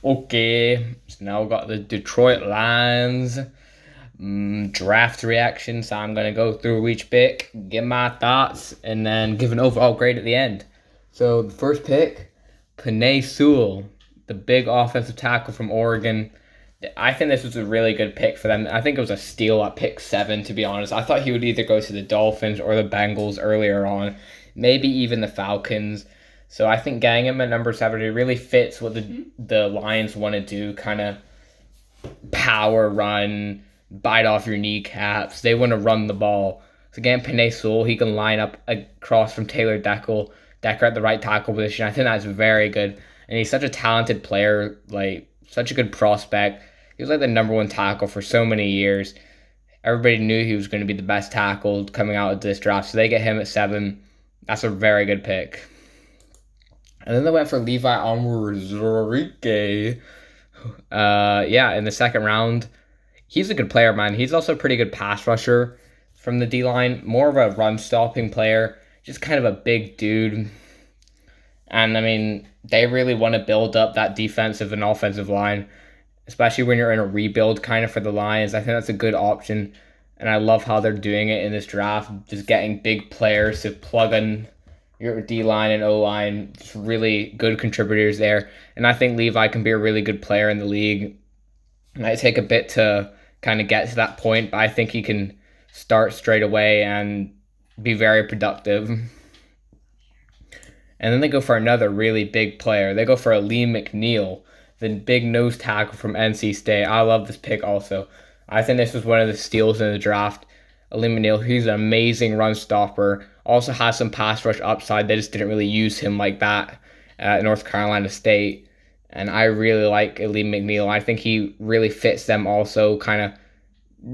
Okay, so now we got the Detroit Lions draft reaction. So I'm gonna go through each pick, give my thoughts, and then give an overall grade at the end. So the first pick, Penei Sewell, the big offensive tackle from Oregon. I think this was a really good pick for them. I think it was a steal at pick 7, to be honest. I thought he would either go to the Dolphins or the Bengals earlier on, maybe even the Falcons. So I think getting him at number 7, it really fits what the Lions want to do, kind of power run, bite off your kneecaps. They want to run the ball. So again, Penei Sewell, he can line up across from Taylor Decker at the right tackle position. I think that's very good. And he's such a talented player, like such a good prospect. He was like the number 1 tackle for so many years. Everybody knew he was going to be the best tackle coming out of this draft. So they get him at 7. That's a very good pick. And then they went for Levi Onwuzurike. In the second round. He's a good player, man. He's also a pretty good pass rusher from the D-line. More of a run-stopping player. Just kind of a big dude. And, I mean, they really want to build up that defensive and offensive line, especially when you're in a rebuild kind of for the Lions. I think that's a good option. And I love how they're doing it in this draft. Just getting big players to plug in your D-line and O-line, just really good contributors there. And I think Levi can be a really good player in the league. It might take a bit to kind of get to that point, but I think he can start straight away and be very productive. And then they go for another really big player. They go for Lee McNeil, the big nose tackle from NC State. I love this pick also. I think this was one of the steals in the draft. Lee McNeil, he's an amazing run stopper. Also has some pass rush upside. They just didn't really use him like that at North Carolina State. And I really like Lee McNeil. I think he really fits them also. Kind of,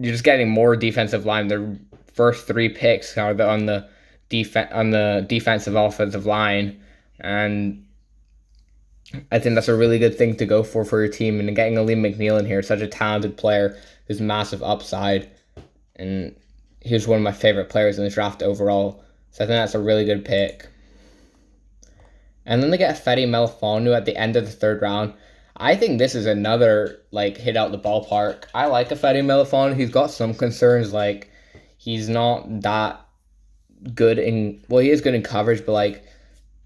you're just getting more defensive line. Their first 3 picks are on the defensive offensive line, and I think that's a really good thing to go for your team. And getting a Lee McNeil in here, such a talented player who's massive upside, and he was one of my favorite players in the draft overall. So I think that's a really good pick. And then they get Fede Melifonwu at the end of the 3rd round. I think this is another hit out the ballpark. I like Fede Melifonwu. He's got some concerns, he's not that good in he is good in coverage, but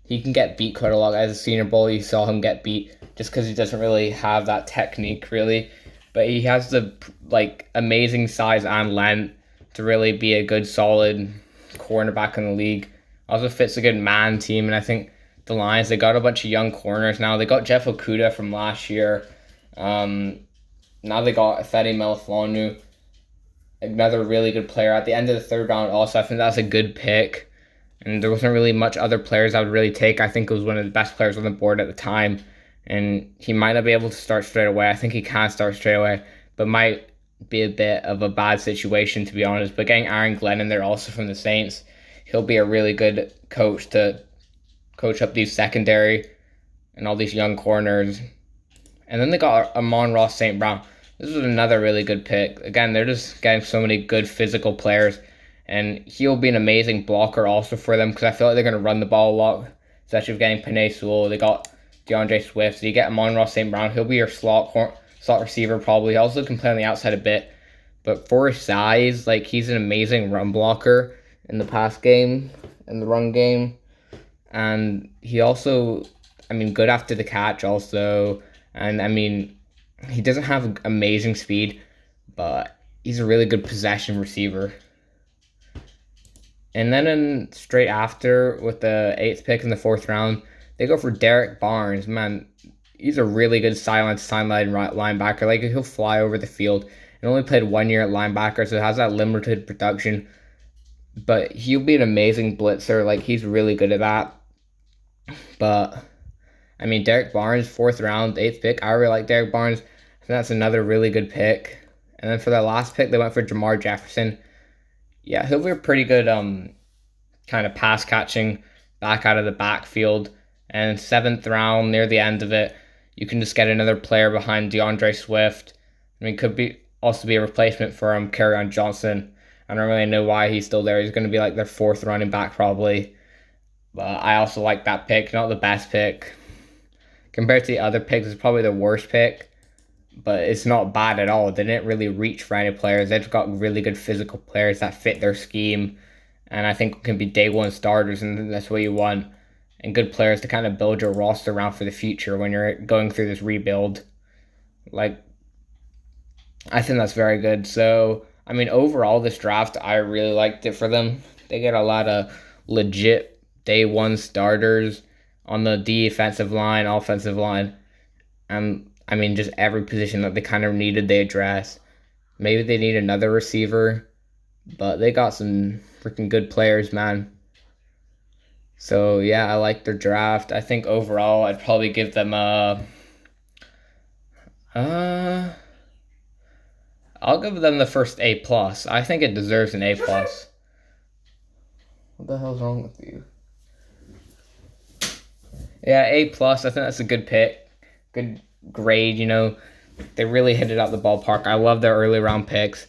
he can get beat quite a lot. As a Senior Bowl, you saw him get beat just because he doesn't really have that technique really. But he has the amazing size and length to really be a good solid cornerback in the league. Also fits a good man team, and I think the Lions, they got a bunch of young corners now. They got Jeff Okudah from last year. Now they got Fede Melifonwu, another really good player at the end of the 3rd round. Also, I think that's a good pick. And there wasn't really much other players I would really take. I think it was one of the best players on the board at the time. And he might not be able to start straight away. I think he can start straight away, but might be a bit of a bad situation, to be honest. But getting Aaron Glenn in there also from the Saints, he'll be a really good coach to coach up these secondary and all these young corners. And then they got Amon-Ra St. Brown. This was another really good pick. Again, they're just getting so many good physical players, and he'll be an amazing blocker also for them because I feel like they're going to run the ball a lot, especially with getting Penei Sewell. They got DeAndre Swift. So you get Amon-Ra St. Brown. He'll be your slot receiver probably. He also can play on the outside a bit. But for his size, he's an amazing run blocker in the pass game, in the run game. And he also, good after the catch also. And, he doesn't have amazing speed, but he's a really good possession receiver. And then straight after, with the 8th pick in the 4th round, they go for Derek Barnes. Man, he's a really good sideline linebacker. He'll fly over the field. And only played 1 year at linebacker, so has that limited production. But he'll be an amazing blitzer. He's really good at that. But, Derek Barnes, 4th round, 8th pick. I really like Derek Barnes. I think that's another really good pick. And then for the last pick, they went for Jamar Jefferson. Yeah, he'll be a pretty good kind of pass catching back out of the backfield. And 7th round, near the end of it, you can just get another player behind DeAndre Swift. Could be also be a replacement for Kerryon Johnson. I don't really know why he's still there. He's going to be their 4th running back probably. But I also like that pick. Not the best pick, Compared to the other picks, it's probably the worst pick, but it's not bad at all. They didn't really reach for any players. They've got really good physical players that fit their scheme, and I think can be day one starters, and that's what you want. And good players to kind of build your roster around for the future when you're going through this rebuild. Like, I think that's very good. So, I mean, overall, this draft, I really liked it for them. They get a lot of legit day one starters on the defensive line, offensive line. I mean, just every position that they kind of needed, they address. Maybe they need another receiver, but they got some freaking good players, man. So yeah, I like their draft. I think overall, I'd probably give them uh, I'll give them the first A plus. I think it deserves an A plus. What the hell's wrong with you? Yeah, A plus. I think that's a good pick, good grade. They really hit it out the ballpark. I love their early round picks.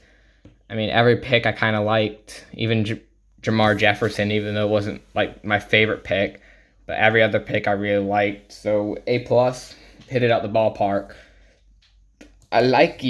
I mean, every pick I kind of liked, even Jamar Jefferson, even though it wasn't like my favorite pick, but every other pick I really liked. So A plus, hit it out the ballpark. I like